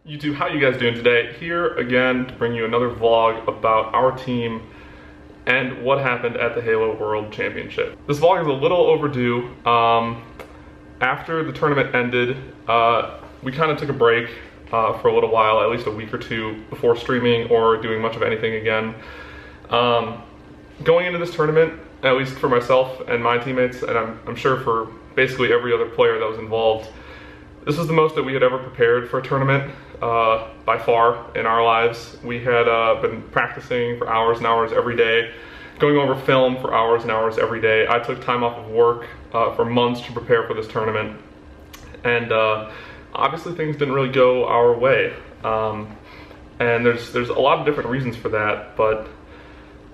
YouTube, how you guys doing today? Here again to bring you another vlog about our team and what happened at the Halo World Championship. This vlog is a little overdue. After the tournament ended, we kind of took a break for a little while, at least a week or two, before streaming or doing much of anything again. Going into this tournament, at least for myself and my teammates, and I'm sure for basically every other player that was involved, this was the most that we had ever prepared for a tournament by far in our lives. We had been practicing for hours and hours every day, going over film for hours and hours every day. I took time off of work for months to prepare for this tournament, and obviously things didn't really go our way. And there's a lot of different reasons for that, but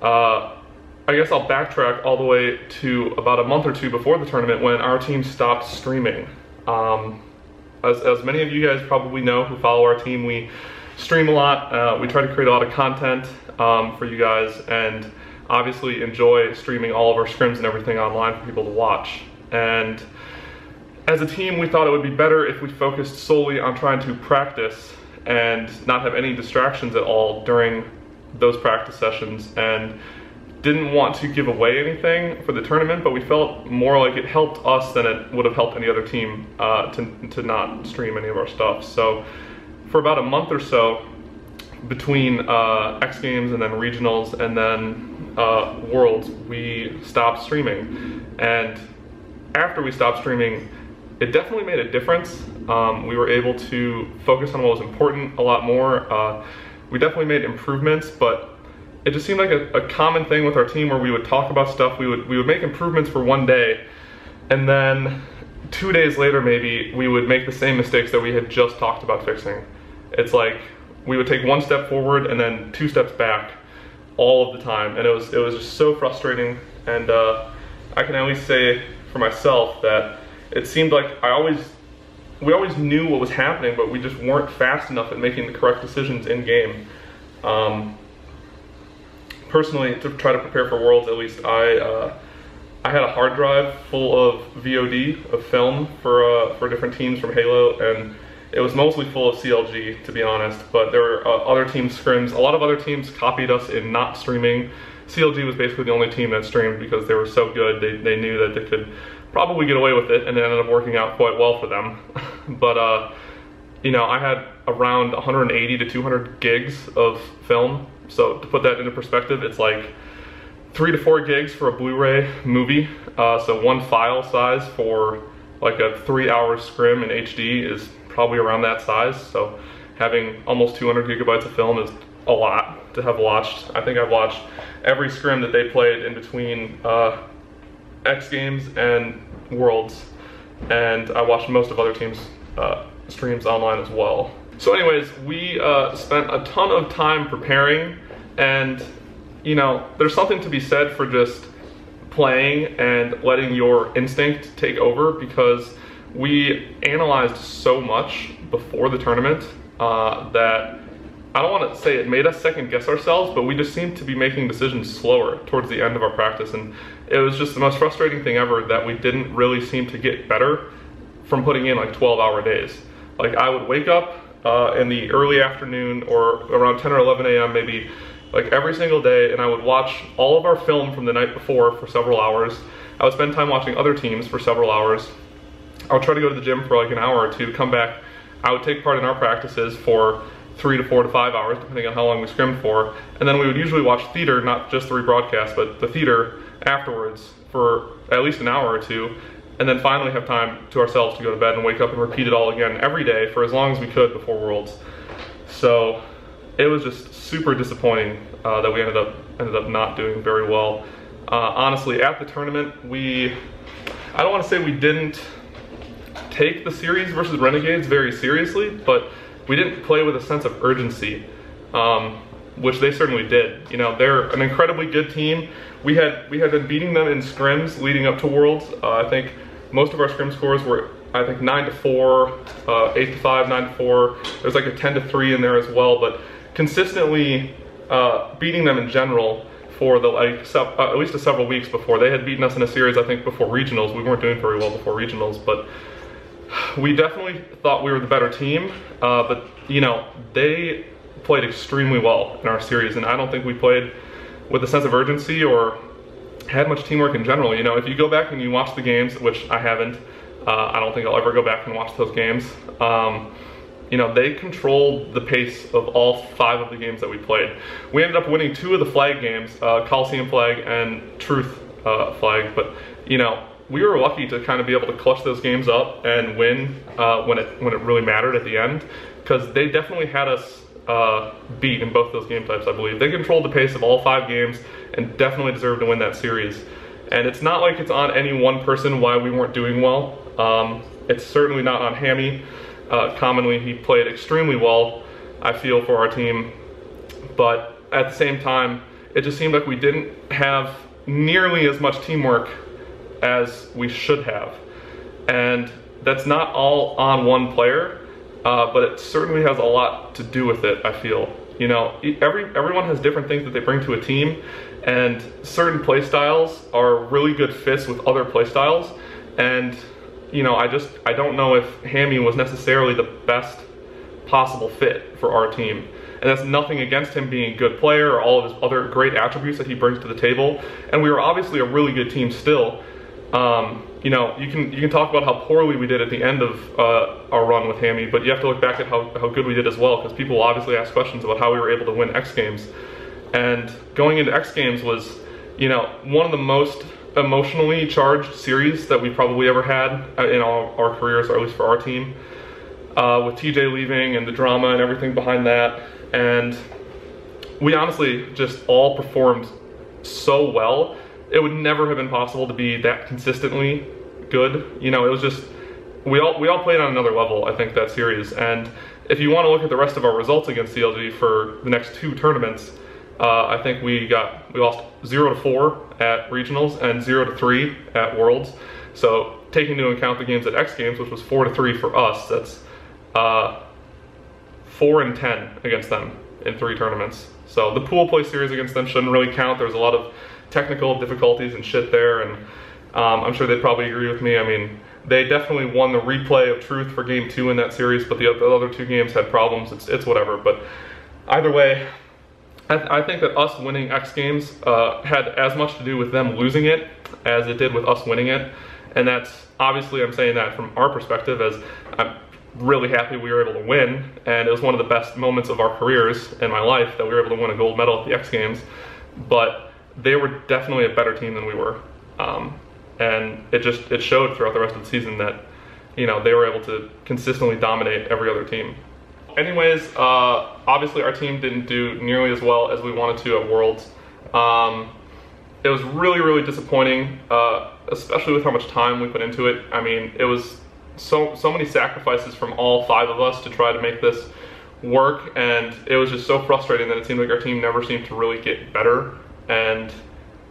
I guess I'll backtrack all the way to about a month or two before the tournament when our team stopped streaming. As many of you guys probably know who follow our team, we stream a lot. We try to create a lot of content for you guys, and obviously enjoy streaming all of our scrims and everything online for people to watch. And as a team, we thought it would be better if we focused solely on trying to practice and not have any distractions at all during those practice sessions, and didn't want to give away anything for the tournament, but we felt more like it helped us than it would have helped any other team to not stream any of our stuff. So for about a month or so, between X Games and then regionals and then Worlds, we stopped streaming. And after we stopped streaming, it definitely made a difference. We were able to focus on what was important a lot more. We definitely made improvements, but it just seemed like a common thing with our team where we would talk about stuff, we would make improvements for one day, and then 2 days later maybe we would make the same mistakes that we had just talked about fixing. It's like we would take one step forward and then 2 steps back all of the time, and it was just so frustrating. And I can at least say for myself that it seemed like we always knew what was happening, but we just weren't fast enough at making the correct decisions in game. Personally, to try to prepare for Worlds, at least I had a hard drive full of VOD of film for different teams from Halo, and it was mostly full of CLG, to be honest. But there were other team scrims. A lot of other teams copied us in not streaming. CLG was basically the only team that streamed because they were so good. They knew that they could probably get away with it, and it ended up working out quite well for them. But you know, I had around 180 to 200 gigs of film. So to put that into perspective, it's like 3 to 4 gigs for a Blu-ray movie. So one file size for like a 3-hour scrim in HD is probably around that size. So having almost 200 gigabytes of film is a lot to have watched. I think I've watched every scrim that they played in between X Games and Worlds, and I watched most of other teams' streams online as well. So anyways, we spent a ton of time preparing, and you know, there's something to be said for just playing and letting your instinct take over, because we analyzed so much before the tournament that I don't want to say it made us second guess ourselves, but we just seemed to be making decisions slower towards the end of our practice, and it was just the most frustrating thing ever that we didn't really seem to get better from putting in like 12-hour days. Like I would wake up in the early afternoon or around 10 or 11 a.m. maybe, like every single day, and I would watch all of our film from the night before for several hours. I would spend time watching other teams for several hours. I would try to go to the gym for like an hour or two, come back. I would take part in our practices for 3 to 4 to 5 hours, depending on how long we scrimmed for. And then we would usually watch theater, not just the rebroadcast, but the theater afterwards for at least an hour or two. And then finally have time to ourselves to go to bed and wake up and repeat it all again every day for as long as we could before Worlds. So it was just super disappointing that we ended up not doing very well. Honestly, at the tournament, I don't want to say we didn't take the series versus Renegades very seriously, but we didn't play with a sense of urgency, which they certainly did. You know, they're an incredibly good team. We had been beating them in scrims leading up to Worlds. I think most of our scrim scores were, I think, 9-4, 8-5, 9-4. There's like a 10-3 in there as well, but consistently beating them in general for the at least several weeks before. They had beaten us in a series, I think, before regionals. We weren't doing very well before regionals, but We definitely thought we were the better team, but you know, they played extremely well in our series, and I don't think we played with a sense of urgency or had much teamwork in general. You know, if you go back and you watch the games, which I haven't, I don't think I'll ever go back and watch those games. You know, they controlled the pace of all 5 of the games that we played. We ended up winning 2 of the flag games, Coliseum flag and Truth flag, but you know, we were lucky to kind of be able to clutch those games up and win when it really mattered at the end, because they definitely had us beat in both those game types, I believe. They controlled the pace of all 5 games and definitely deserved to win that series. And it's not like it's on any one person why we weren't doing well. It's certainly not on Hammy. Commonly, he played extremely well, I feel, for our team. But at the same time, it just seemed like we didn't have nearly as much teamwork as we should have. And that's not all on one player, but it certainly has a lot to do with it, I feel. You know, everyone has different things that they bring to a team, and certain play styles are really good fits with other play styles. And you know, I don't know if Hammy was necessarily the best possible fit for our team. And that's nothing against him being a good player or all of his other great attributes that he brings to the table. And we were obviously a really good team still. You know, you can talk about how poorly we did at the end of our run with Hammy, but you have to look back at how good we did as well, because people will obviously ask questions about how we were able to win X Games. And going into X Games was, you know, one of the most emotionally charged series that we probably ever had in all our careers, or at least for our team, with TJ leaving and the drama and everything behind that. And we honestly just all performed so well. It would never have been possible to be that consistently good. You know, it was just, we all played on another level, I think, that series. And if you want to look at the rest of our results against CLG for the next 2 tournaments, I think we lost 0-4 at regionals and 0-3 at Worlds. So taking into account the games at X Games, which was 4-3 for us, that's 4-10 against them in 3 tournaments. So the pool play series against them shouldn't really count. There's a lot of technical difficulties and shit there, and I'm sure they'd probably agree with me. I mean, they definitely won the replay of Truth for game 2 in that series, but the other 2 games had problems. It's whatever. But either way, I think that us winning X Games had as much to do with them losing it as it did with us winning it. And that's, obviously I'm saying that from our perspective, as I'm really happy we were able to win, and it was one of the best moments of our careers in my life that we were able to win a gold medal at the X Games. But they were definitely a better team than we were. And it showed throughout the rest of the season that, you know, they were able to consistently dominate every other team. Anyways, obviously our team didn't do nearly as well as we wanted to at Worlds. It was really, really disappointing, especially with how much time we put into it. I mean, it was so many sacrifices from all 5 of us to try to make this work, and it was just so frustrating that it seemed like our team never seemed to really get better. And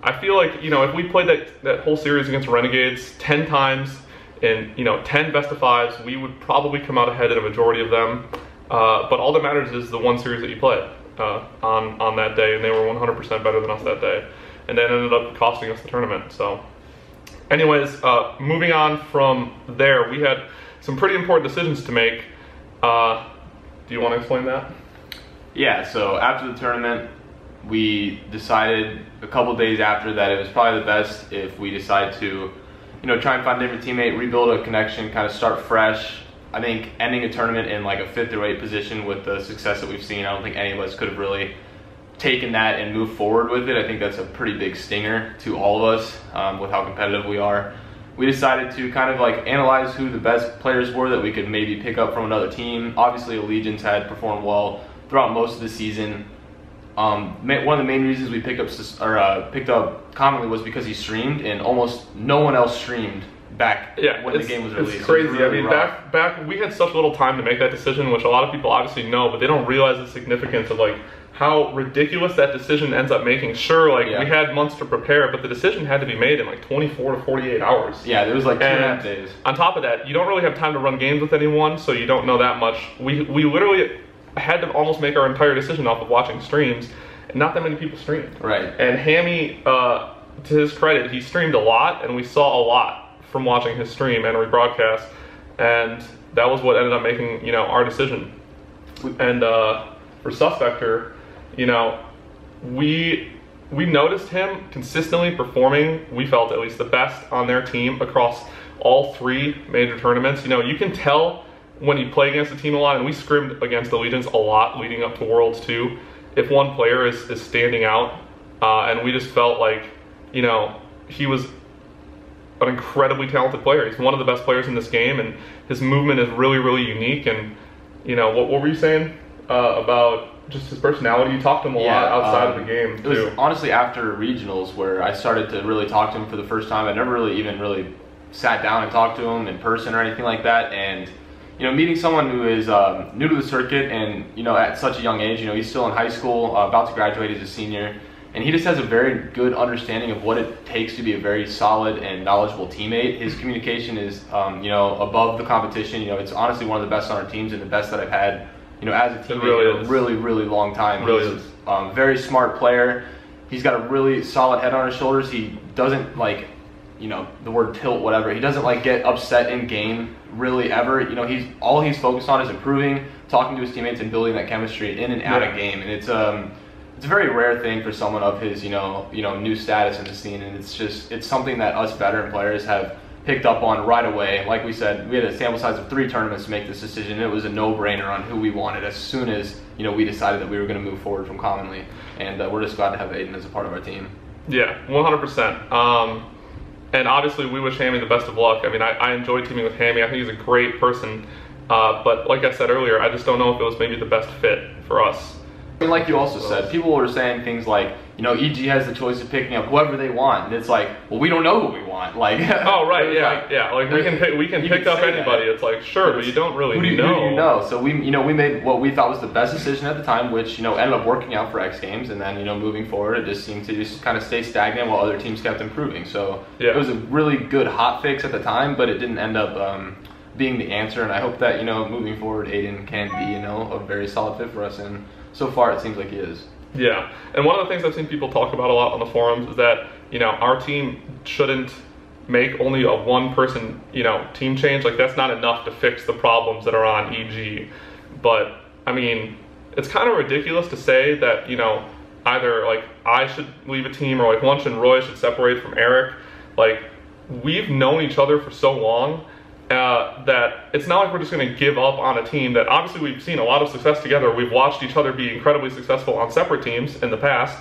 I feel like, you know, if we played that whole series against Renegades 10 times in, you know, 10 best of 5s, we would probably come out ahead in a majority of them. But all that matters is the one series that you play on that day, and they were 100% better than us that day, and that ended up costing us the tournament. So anyways, moving on from there, we had some pretty important decisions to make. Do you want to explain that? Yeah, so after the tournament, we decided a couple days after that it was probably the best if we decide to, you know, try and find a different teammate, rebuild a connection, kind of start fresh. I think ending a tournament in like a 5th or 8th position with the success that we've seen, I don't think any of us could have really taken that and moved forward with it. I think that's a pretty big stinger to all of us with how competitive we are. We decided to kind of like analyze who the best players were that we could maybe pick up from another team. Obviously, Allegiance had performed well throughout most of the season. One of the main reasons we picked up commonly was because he streamed, and almost no one else streamed back when the game was released. It's crazy. Really, I mean, back we had such little time to make that decision, which a lot of people obviously know, but they don't realize the significance of like how ridiculous that decision ends up making. Sure, like we had months to prepare, but the decision had to be made in like 24 to 48 hours. Yeah, there was like 2.5 days. On top of that, you don't really have time to run games with anyone, so you don't know that much. We literally had to almost make our entire decision off of watching streams, and not that many people streamed. Right. And Hammy, to his credit, he streamed a lot, and we saw a lot from watching his stream and rebroadcast. and that was what ended up making, our decision. And for Suspector, we noticed him consistently performing, we felt at least, the best on their team across all 3 major tournaments. You can tell when you play against a team a lot, and we scrimmed against Allegiance a lot leading up to Worlds too, if one player is standing out, and we just felt like, he was an incredibly talented player. He's one of the best players in this game, and his movement is really, really unique. And, what were you saying about just his personality? You talked to him a lot outside of the game, too. It was honestly after regionals where I started to really talk to him for the first time. I never really sat down and talked to him in person or anything like that. And, meeting someone who is new to the circuit and, at such a young age, he's still in high school, about to graduate as a senior. And he just has a very good understanding of what it takes to be a very solid and knowledgeable teammate. His communication is, above the competition. It's honestly one of the best on our teams and the best that I've had, as a teammate in a really, really long time. Really He's a very smart player. He's got a really solid head on his shoulders. He doesn't the word tilt, whatever. He doesn't get upset in game really ever. All he's focused on is improving, talking to his teammates, and building that chemistry in and out of game. And it's a very rare thing for someone of his, new status in the scene, and it's something that us veteran players have picked up on right away. Like we said, we had a sample size of 3 tournaments to make this decision. It was a no-brainer on who we wanted as soon as, we decided that we were going to move forward from Commonly, and we're just glad to have Aiden as a part of our team. Yeah, 100%. And obviously, we wish Hammy the best of luck. I mean, I enjoyed teaming with Hammy. I think he's a great person, but like I said earlier, I just don't know if it was maybe the best fit for us. I mean, like you also said, people were saying things like, EG has the choice of picking up whoever they want, and it's like, well, we don't know who we want. Like, oh right, yeah. Like we can pick up anybody. That. It's like sure, but you don't really know. Who do you know? So we made what we thought was the best decision at the time, which ended up working out for X Games, and then moving forward, it just seemed to just kind of stay stagnant while other teams kept improving. So it was a really good hot fix at the time, but it didn't end up being the answer. And I hope that moving forward, Aiden can be a very solid fit for us, and so far it seems like he is. Yeah, and one of the things I've seen people talk about a lot on the forums is that, our team shouldn't make only a one-person, team change. Like, that's not enough to fix the problems that are on EG. But, I mean, it's kind of ridiculous to say that, either, I should leave a team or, Lunch and Roy should separate from Eric. Like, we've known each other for so long that it's not like we're just going to give up on a team that obviously we've seen a lot of success together. We've watched each other be incredibly successful on separate teams in the past,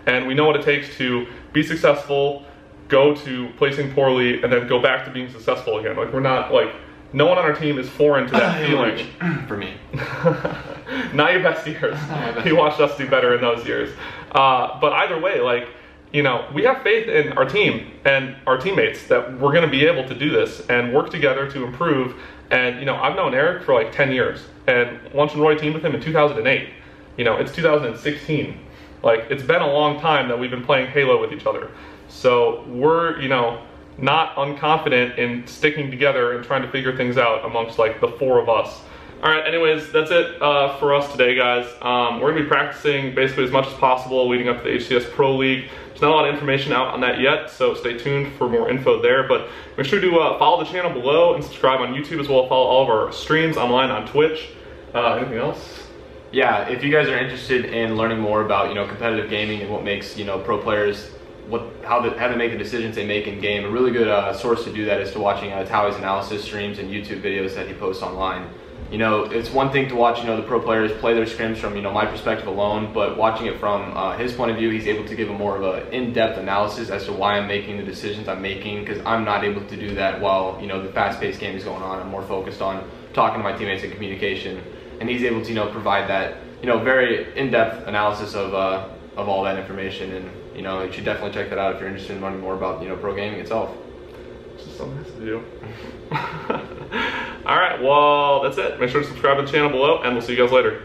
and we know what it takes to be successful, go to placing poorly, and then go back to being successful again. Like, we're not, no one on our team is foreign to that feeling. For me. Not your best years. You watched us do better in those years. But either way, we have faith in our team and our teammates that we're going to be able to do this and work together to improve. And, I've known Eric for 10 years, and Lunch and Roy teamed with him in 2008. It's 2016. It's been a long time that we've been playing Halo with each other. So we're, not unconfident in sticking together and trying to figure things out amongst the 4 of us. All right, anyways, that's it for us today, guys. We're going to be practicing basically as much as possible leading up to the HCS Pro League. There's not a lot of information out on that yet, so stay tuned for more info there. But make sure to follow the channel below and subscribe on YouTube as well. Follow all of our streams online on Twitch. Anything else? Yeah, if you guys are interested in learning more about competitive gaming and what makes pro players how they make the decisions they make in game, a really good source to do that is to watching Towey's analysis streams and YouTube videos that he posts online. It's one thing to watch, the pro players play their scrims from, my perspective alone, but watching it from his point of view, he's able to give a more of an in-depth analysis as to why I'm making the decisions I'm making, because I'm not able to do that while, the fast-paced game is going on. I'm more focused on talking to my teammates and communication, and he's able to, provide that, very in-depth analysis of all that information, and, you should definitely check that out if you're interested in learning more about, pro gaming itself. It's just something nice to do. Alright, well, that's it. Make sure to subscribe to the channel below, and we'll see you guys later.